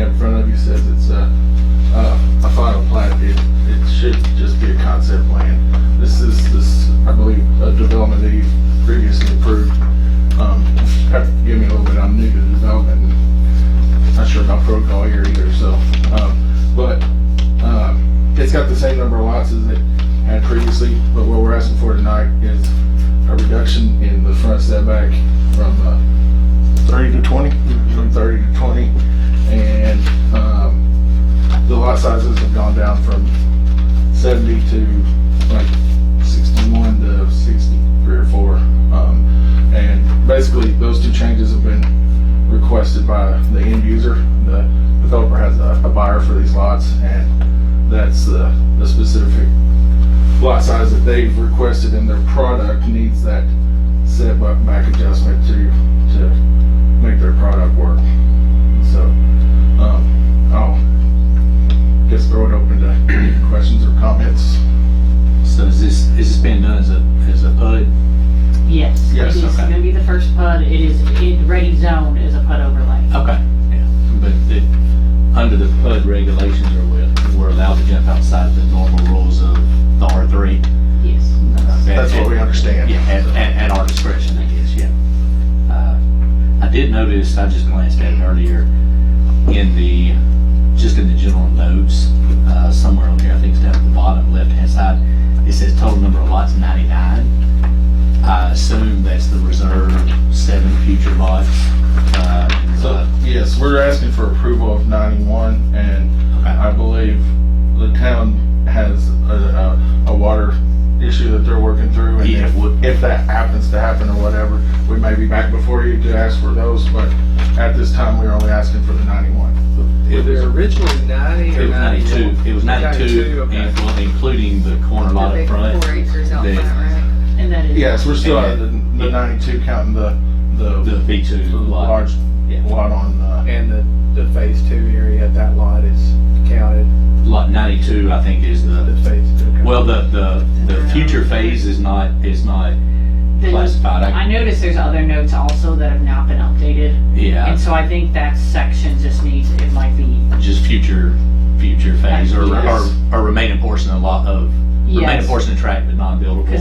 have in front of you says it's a final plat. It should just be a concept plan. This, I believe, a development that you previously approved. Have to give me a little bit. I'm new to development. And not sure about protocol here either. So, but it's got the same number of lots as it had previously. But what we're asking for tonight is a reduction in the front setback from 30 to 20, from 30 to 20, and the lot sizes have gone down from 70 to like 61 to 63 or 4, and basically those two changes have been requested by the end user. The developer has a buyer for these lots, and that's the specific lot size that they've requested, and their product needs that setback adjustment to make their product work. So I'll just throw it open to questions or comments. So is this being done as a PUD? Yes, Yes, it is okay. going to be the first PUD. It is ready zoned as a PUD overlay. Okay, yeah. But under the PUD regulations, we're allowed to jump outside the normal rules of the R3? Yes. That's what we understand. Yeah, at our discretion, I guess, yeah. I did notice, I just glanced at it earlier, in the general notes, somewhere on here, I think it's down at the bottom left-hand side, it says total number of lots 99. I assume that's the reserved 7 future lots. So yes, we're asking for approval of 91, and Okay. I believe the town has a water issue that they're working through, and Yeah, if that happens to happen or whatever, we may be back before you to ask for those, but at this time, we're only asking for the 91. Were there originally 90 or It was 92. 91? It was 92, okay. and well, including the corner lot The up big front. 4 acres out The- front, right? And that is. Yes, we're still at the Yeah. 92, counting the The B2 lot. large Yeah. lot on, And the phase 2 area at that lot is counted. Lot 92, I think, is The the, phase 2. okay. well, the future phase is not classified. I noticed there's other notes also that have not been updated. Yeah, And so I think that section just needs, it might be, just future phase or Yes. remaining portion of remaining yes. portion of tract but non-buildable. Because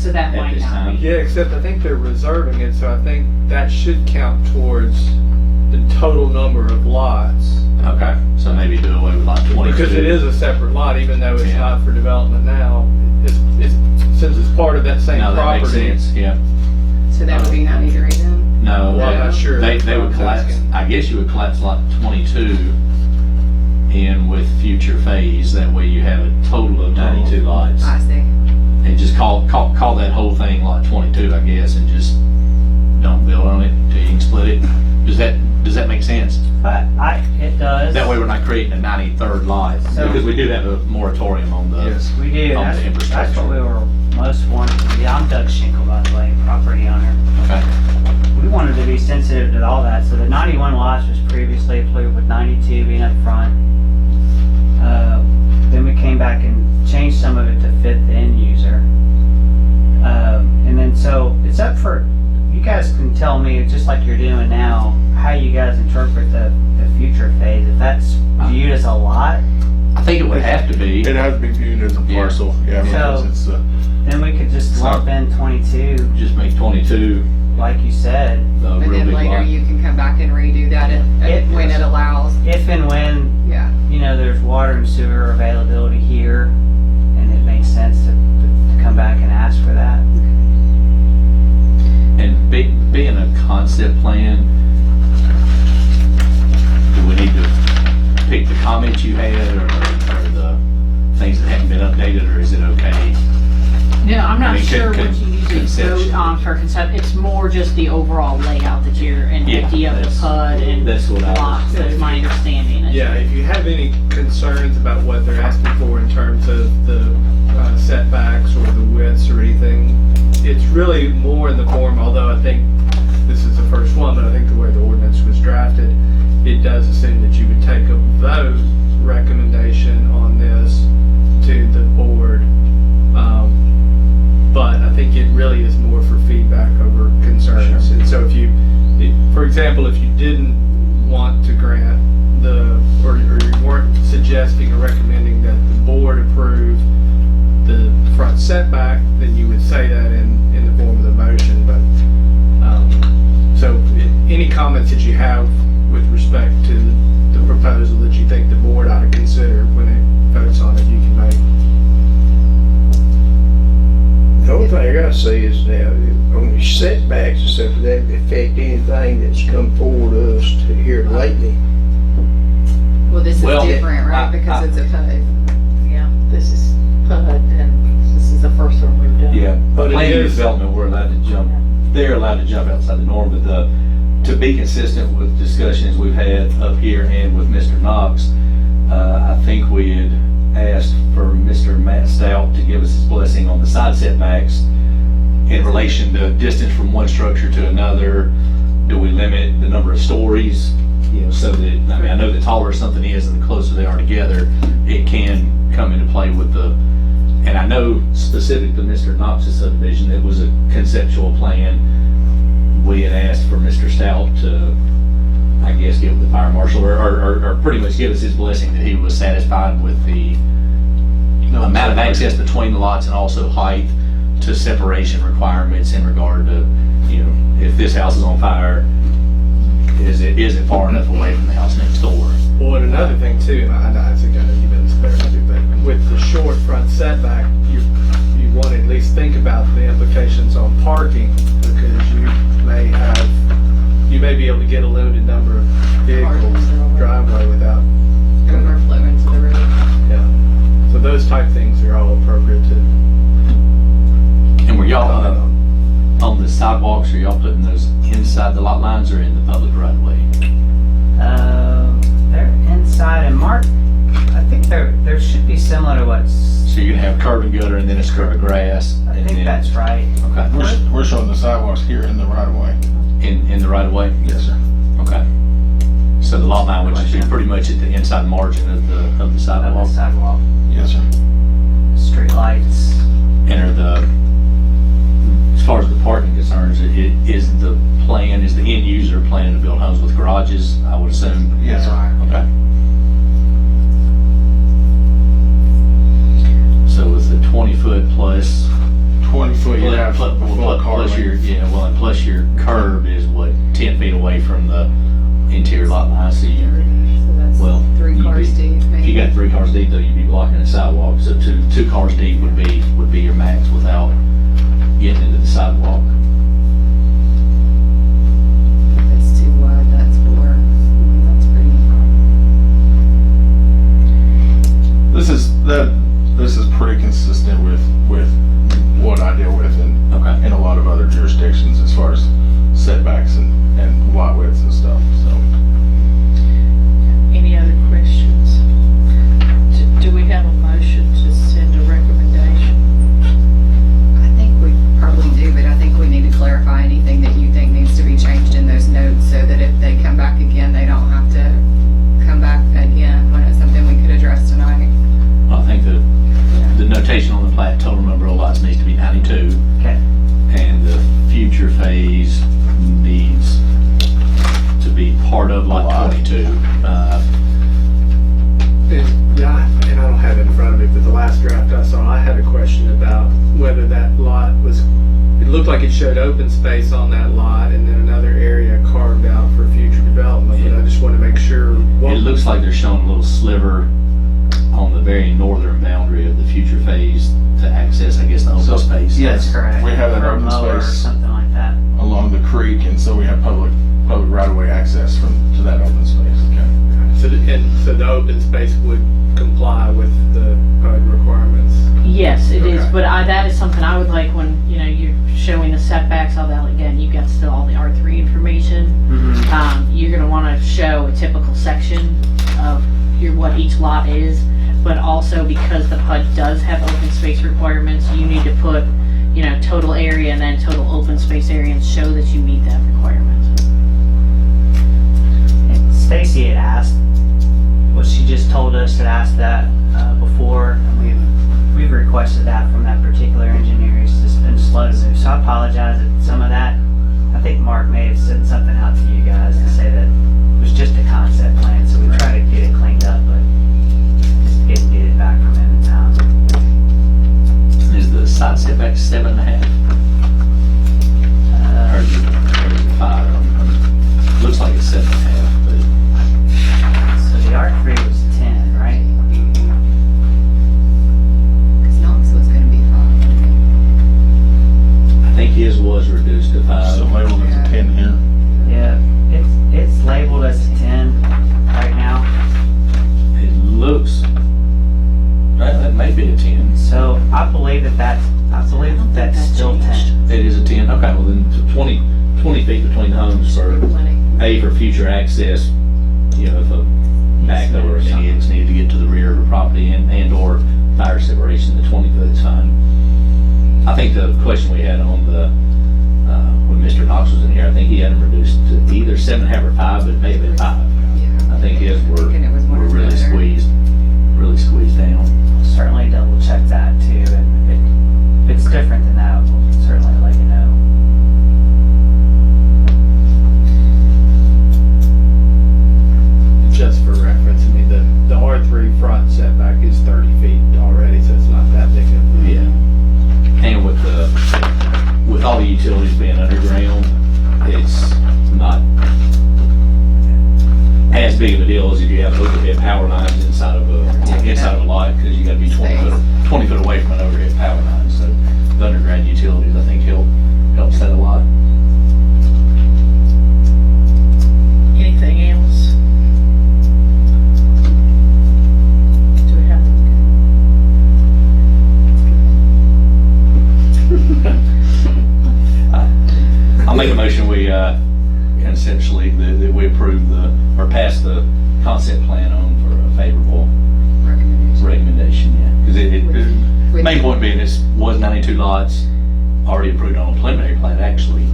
so that At might this not time. be. Yeah, except I think they're reserving it, so I think that should count towards the total number of lots. Okay, so maybe do away with lot 22. Because it is a separate lot, even though it's Yeah. not for development now. It's since it's part of that same No, that makes property. sense, yeah. So that would be 93 then? No, Well, I'm not sure. They That's what would I was collapse, asking. I guess you would collapse lot 22 in with future phase, that way you have a total of 92 lots. I see. And just call that whole thing lot 22, I guess, and just don't build on it till you can split it. Does that make sense? But it does. That way we're not creating a 93rd lot, So- because we do have a moratorium on the. yes. We do. on the That's infrastructure. what we were most wanting to be. I'm Doug Schinkel, by the way, property owner. Okay. We wanted to be sensitive to all that. So the 91 lots was previously approved with 92 being up front. Then we came back and changed some of it to fit the end user. And then so it's up for, you guys can tell me, just like you're doing now, how you guys interpret the future phase. If that's viewed as a lot, I think it would have to be. It has to be viewed as a Yeah. parcel, yeah, because So- it's, then we could just lump in 22, Just make 22 like you said. the And real then big later lot. you can come back and redo that when it allows. If and when, Yeah. there's water and sewer availability here, and it makes sense to come back and ask for that. And being a concept plan, do we need to pick the comments you had or the things that haven't been updated, or is it okay? No, I'm I not mean, sure could- what you usually conceptually. vote on for concept. It's more just the overall layout that you're, and Yeah, idea of the that's- PUD and that's what I was- lots. That's my understanding. Yeah, if you have any concerns about what they're asking for in terms of the setbacks or the widths or anything, it's really more in the form, although I think this is the first one, but I think the way the ordinance was drafted, it does assume that you would take a vote recommendation on this to the board. But I think it really is more for feedback over concerns. And so for example, if you didn't want to grant the suggesting or recommending that the board approve the front setback, then you would say that in the form of the motion, but, so any comments that you have with respect to the proposal that you think the board ought to consider when it votes on it, you can make. The only thing I gotta say is now, on the setbacks and stuff, that affect anything that's come forward to us to here lately. Well, this is Well, different, right? Because it's a PUD. Yeah, this is PUD and this is the first one we've done. Yeah, But it planning and is- development, we're allowed to jump, they're allowed to jump outside the norm, but to be consistent with discussions we've had up here and with Mr. Knox, I think we had asked for Mr. Matt Stout to give us his blessing on the side setbacks in relation to distance from one structure to another. Do we limit the number of stories? You know, so that, I mean, I know the taller something is and the closer they are together, it can come into play with the, and I know specific to Mr. Knox's subdivision, it was a conceptual plan. We had asked for Mr. Stout to, I guess, give the fire marshal or pretty much give us his blessing that he was satisfied with the amount of access between the lots and also height to separation requirements in regard to, you know, if this house is on fire, is it far enough away from the house next door? Well, and another thing too, and I think I know you've been spared to, but with the short front setback, you want to at least think about the implications on parking, because you may be able to get a limited number of vehicles driveway without, Overflow into the road. yeah. So those type things are all appropriate to. And were y'all, on the sidewalks, are y'all putting those inside the lot lines or in the public right of way? They're inside, and Mark, I think there should be similar to what's, So you're gonna have curb and gutter and then a strip of grass? I and think then- that's right. Okay. We're showing the sidewalks here in the right of way. In the right of way? Yes, sir. Okay. So the lot line would just be pretty much at the inside margin of the Of the sidewalk? sidewalk, Yes, sir. street lights. And are as far as the parking concerns, is the end user planning to build homes with garages, I would assume? Yes, sir. Okay. So with the 20-foot plus, 20 foot, you have plus, before car plus your, length. yeah, well, and plus your curb is what, 10 feet away from the interior lot line, so you, So that's well, 3 you'd cars be- deep, if maybe. you got 3 cars deep though, you'd be blocking a sidewalk, so two cars deep would be your max without getting into the sidewalk. If it's too wide, that's 4. That's pretty. This is pretty consistent with what I deal with Okay. in a lot of other jurisdictions as far as setbacks and lot widths and stuff, so. Any other questions? Do we have a motion to send a recommendation? I think we probably do, but I think we need to clarify anything that you think needs to be changed in those notes so that if they come back again, they don't have to come back again when it's something we could address tonight. I think the notation on the plat, total number of lots needs to be 92, Okay. and the future phase needs to be part of lot 22. And I don't have it in front of me, but the last draft I saw, I had a question about whether that lot was, it looked like it showed open space on that lot and then another area carved out for future development, but I just want to make sure. It looks like they're showing a little sliver on the very northern boundary of the future phase to access, I guess, the open space. That's correct. We have that Or a open mower or space. something like that. Along the creek, and so we have public right of way access to that open space, okay? So the open space would comply with the PUD requirements. Yes, it is, Okay. but that is something I would like when, you're showing the setbacks, all that, again, you've got still all the R3 information. You're gonna wanna show a typical section of what each lot is, but also because the PUD does have open space requirements, you need to put, total area and then total open space area and show that you meet that requirement. And Stacy had asked, well, she just told us to ask that before, and we've requested that from that particular engineer. He's just been slow to move, so I apologize that some of that. I think Mark may have sent something out to you guys to say that it was just a concept plan, so we try to get it cleaned up, but I believe that's that still changed. 10. It is a 10, okay, well then 20 feet between homes for, for future access, you know, if a backhoe or any is needed to get to the rear of the property and or fire separation, the 20 foot is fine. I think the question we had on the, when Mr. Knox was in here, I think he had them reduced to either 7.5 or 5, but it may have been 5. Yeah. I think his were Thinking it was one or the really other. really squeezed down. Certainly double check that too, and if it's different than that, we'll certainly let you know. Just for reference, I mean, the R3 front setback is 30 feet already, so it's not that big of a. Yeah. And with all the utilities being underground, it's not as big of a deal as if you have overhead power lines inside of a lot, because you gotta be 20 foot away from an overhead power line. So the underground utilities, I think, helps that a lot. Anything else? Do we have I'll make a motion, we, essentially, that we approve or pass the concept plan on for a favorable recommendation, yeah. Because main point being, this was 92 lots, already approved on a preliminary plat, actually.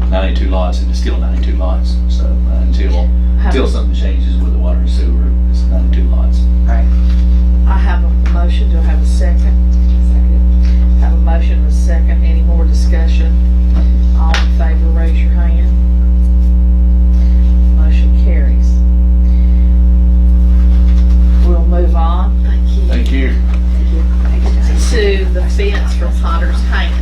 92 lots, and it's still 92 lots, so until something changes with the water and sewer, it's 92 lots. Right. I have a motion, do I have a second? Have a motion and a second, any more discussion? All in favor, raise your hand. Motion carries. We'll move on Thank you. to the fence from Potter's Hands.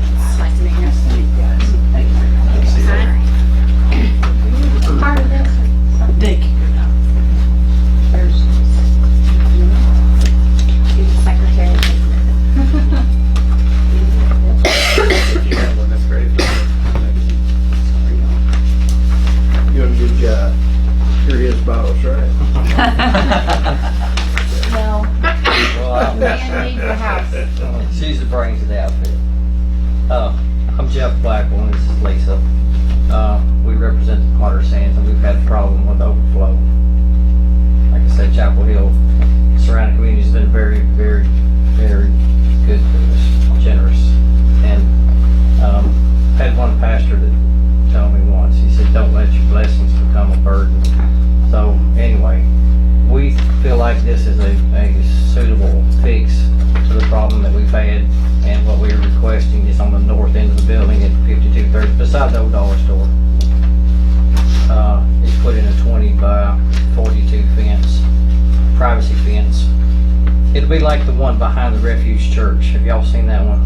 Dick? If you have one, that's great. You're doing a good job. You're his boss, right? No. Man needs a house. She's the brains of the outfit. I'm Jeff Blackwell, this is Lisa. We represent the Potter Sands, and we've had a problem with overflow. Like I said, Chapel Hill, surrounding community has been very, very, very good to us, generous. And had one pastor that told me once, he said, don't let your blessings become a burden. So anyway, we feel like this is a suitable fix to the problem that we've had, and what we're requesting is on the north end of the building at 5230, beside the old dollar store. It's put in a 20 by 42 fence, privacy fence. It'll be like the one behind the Refuge Church. Have y'all seen that one?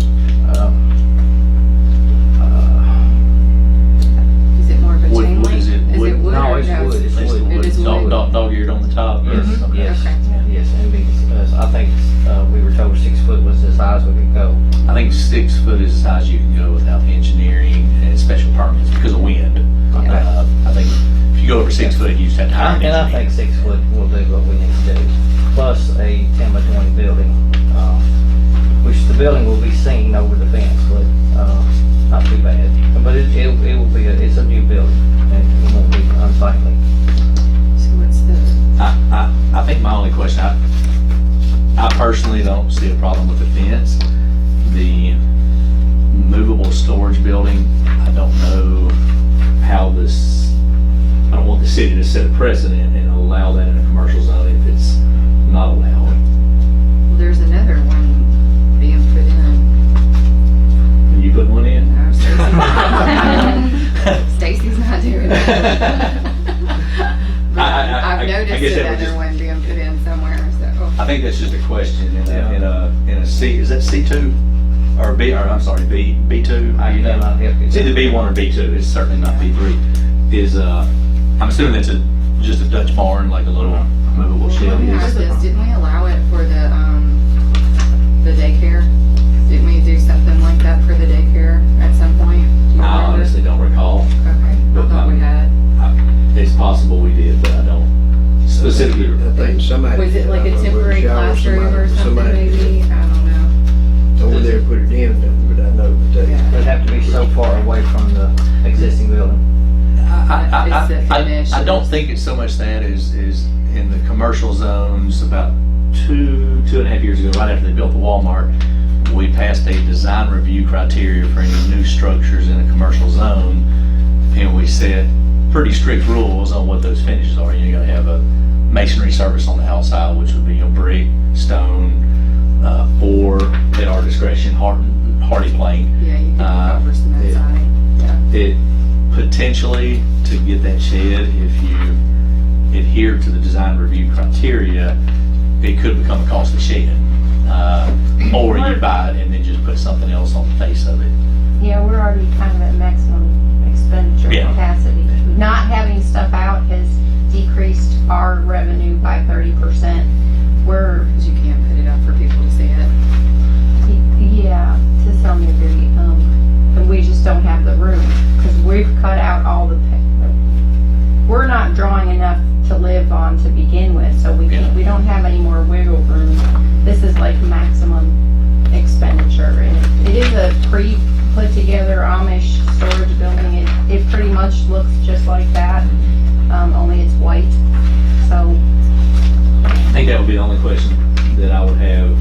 Is it more of a Wood- chain wood, link? is it Is wood? it wood No, or it's no? wood. It's It's the wood. It is wood, wood. dog-eared on the top, yes. Yes, Okay. yes, Okay. yes, and because I think we were told 6 foot was as high as we could go. I think 6 foot is as high as you can go without engineering and special permits because of wind. I think if you go over 6 foot, you just have to hire an And I engineer. think 6 foot will do what we need to do, plus a 10 by 20 building, which the building will be seen over the fence, but not too bad. But it will be, it's a new building, and it won't be unsightly. So what's the, I think my only question, I personally don't see a problem with the fence. The movable storage building, I don't know how this, I don't want the city to set a precedent and allow that in a commercial zone if it's not allowed. well, there's another one being put in. Are you putting one in? Stacy's not doing it. But I I've guess noticed that would another just- one being put in somewhere, so. I think that's just a question in a C, is that C2? Or B, or I'm sorry, B2? How you That know? might help you. It's either B1 or B2, it's certainly not B3. Is, I'm assuming that's just a Dutch barn, like a little movable When shed. we had Is- this, didn't we allow it for the daycare? Didn't we do something like that for the daycare at some point? Do you I remember? honestly don't recall. Okay, I thought we had. It's possible we did, but I don't specifically. I think somebody. Was it like a I don't know, temporary shower classroom or something somebody did. maybe? I don't know. Over there, put a I, Is it finished? I don't think it's so much that is in the commercial zones. About 2.5 years ago, right after they built the Walmart, we passed a design review criteria for any new structures in a commercial zone, and we set pretty strict rules on what those finishes are. You gotta have a masonry service on the outside, which would be brick, stone, or at our discretion, hardy plank. Yeah, you can cover some it- outside. Yeah. It potentially, to get that shed, if you adhere to the design review criteria, it could become a costly shed. Or you buy it and then just put something else on the face of it. Yeah, we're already kind of at maximum expenditure Yeah. capacity. Not having stuff out has decreased our revenue by 30%. We're, Because you can't put it up for people to see it. yeah, to some degree, and we just don't have the room, because we've cut out all we're not drawing enough to live on to begin with, so we can't, we don't have any more wiggle room. This is like maximum expenditure, and it is a put together Amish storage building. It pretty much looks just like that, only it's white. So I think that would be the only question that I would have,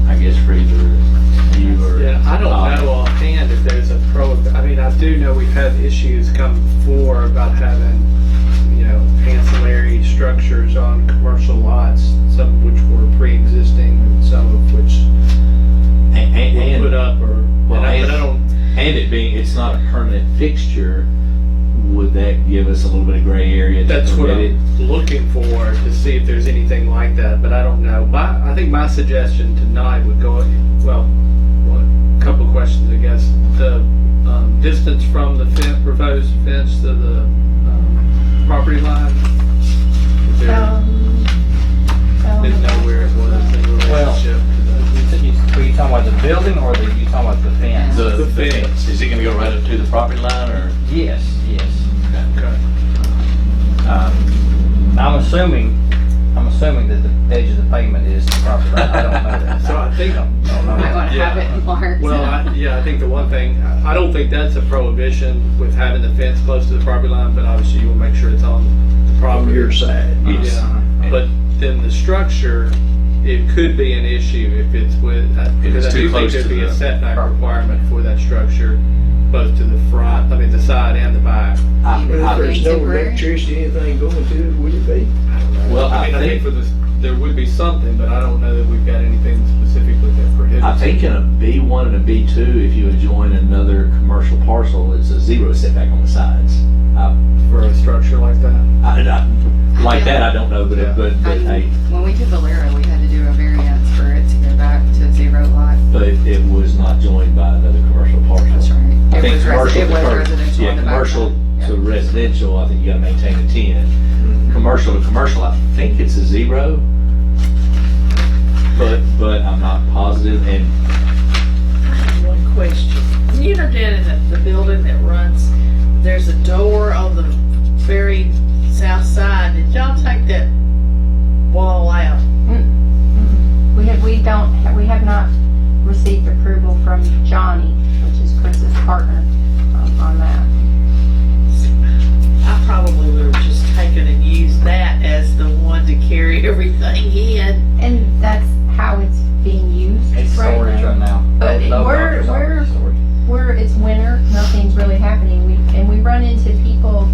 I guess, for either you or. Yeah, I don't know offhand if there's a I mean, I do know we've had issues come before about having, ancillary structures on commercial lots, some of which were pre-existing and some of which were put up or, Well, but I don't, and it being, it's not a permanent fixture, would that give us a little bit of gray area? to that's what permit it? I'm looking for to see if there's anything like that, but I don't know. I think my suggestion tonight would go, a couple of questions, I guess. The distance from the proposed fence to the property line? Is there, didn't know where it was in relationship to Were you talking about the building or you talking about the fence? The The fence. fence, is it gonna go right up to the property line, or? Yes, yes. the, okay. I'm assuming that the edge of the pavement is the property line. I don't know that. So I think, You might want to have it marked. well, I think the one thing, I don't think that's a prohibition with having the fence close to the property line, but obviously you will make sure it's on the On property. your side. Yes. Yeah, but then the structure, it could be an issue if it's with, because I too do think close there'd to be a the setback requirement for that structure, both to the front, the side and the back. But if there's no Temporary? electricity, anything going to it, would it be? Well, I think for this, there would be something, but I don't know that we've got anything specifically that prohibits. I think in a B1 and a B2, if you adjoin another commercial parcel, it's a 0 setback on the sides. For a structure like that. Like that, I don't know, but hey, When we did Valera, we had to do a variance for it to go back to 0 lot. but it was not joined by another commercial parcel. That's right. I It think was commercial it to was per- residential yeah, on the back commercial side. to residential, I think you gotta maintain a 10. Commercial to commercial, I think it's a 0, but I'm not positive, and One question. You know, down in the building that runs, there's a door on the very south side. Did y'all take that wall out? we have not received approval from Johnny, which is Chris's partner, on that. I probably would have just taken and used that as the one to carry everything in. And that's how it's being used It's right storage now. right now. But No we're- doctor's office storage. It's winter, nothing's really happening. We run into people,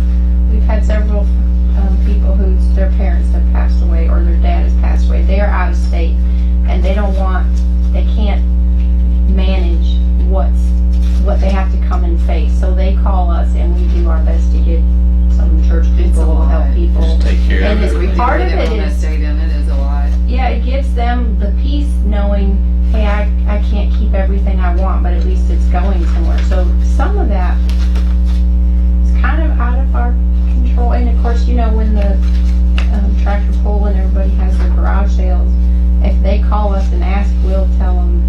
we've had several people whose their parents have passed away or their dad has passed away. They are out of state and they can't manage what they have to come and face. So they call us and we do our best to get some church It's a people, lot. help people. just take care And of it's it. We part of do it the is- estate in it is a lot. Yeah, it gives them the peace knowing, hey, I can't keep everything I want, but at least it's going somewhere. So some of that is kind of out of our control. And of course, when the tractor pull and everybody has their garage sales, if they call us and ask, we'll tell them,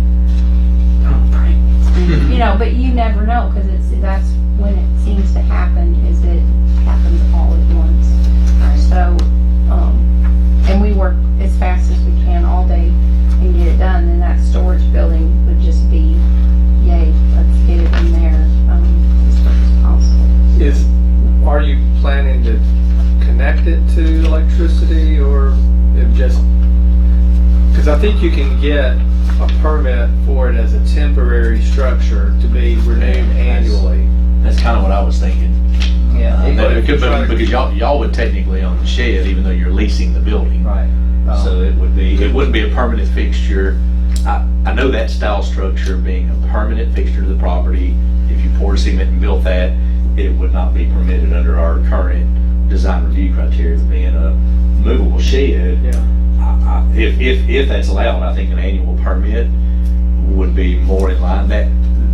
don't bring it. But you never know, because that's when it seems to happen, is it happens all at once. So, and we work as fast as we can all day and get it done, then that storage building would just be, yay, let's get it in there, as quick as possible. Are you planning connected to electricity, or it just, because I think you can get a permit for it as a temporary structure to be renewed annually. That's kind of what I was thinking. Yeah. Because y'all would technically own the shed, even though you're leasing the building. Right. So it wouldn't be a permanent fixture. I know that style structure being a permanent fixture to the property, if you poured cement and built that, it would not be permitted under our current design review criteria. Being a movable shed, Yeah. if that's allowed, I think an annual permit would be more in line.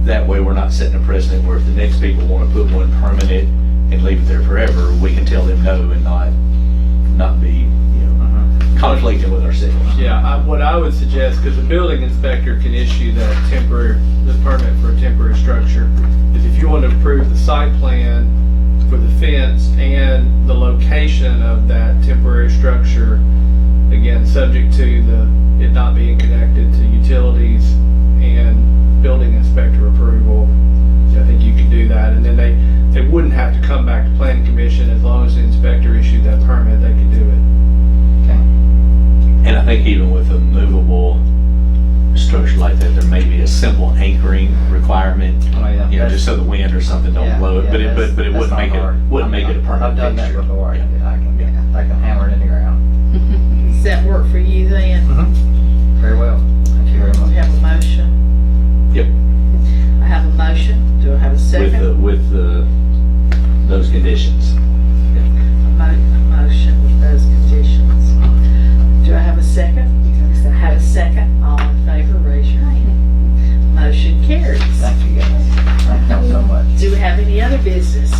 That way we're not setting a precedent where if the next people want to put one permanent and leave it there forever, we can tell them no and not be, conflicting with ourselves. Yeah, what I would suggest, because the building inspector can issue the permit for a temporary structure, is if you want to approve the site plan for the fence and the location of that temporary structure, again, subject to it not being connected to utilities and building inspector approval, I think you can do that. And then they wouldn't have to come back to planning commission. As long as the inspector issued that permit, they could do it. And I think even with a movable structure like that, there may be a simple anchoring requirement, Oh, yeah. just so the wind or something don't blow it. But it that's wouldn't not make hard. it a permanent I've done that fixture. before. I can hammer it in the ground. Does that work for you then? Very well. Thank you very We much. have a motion. Yep. I have a motion. Do I have a second? With those conditions. A motion with those conditions. Do I have a second? I have a second. All in favor, raise your hand. Motion carries. Thank you guys. Thank you so much. Do we have any other business?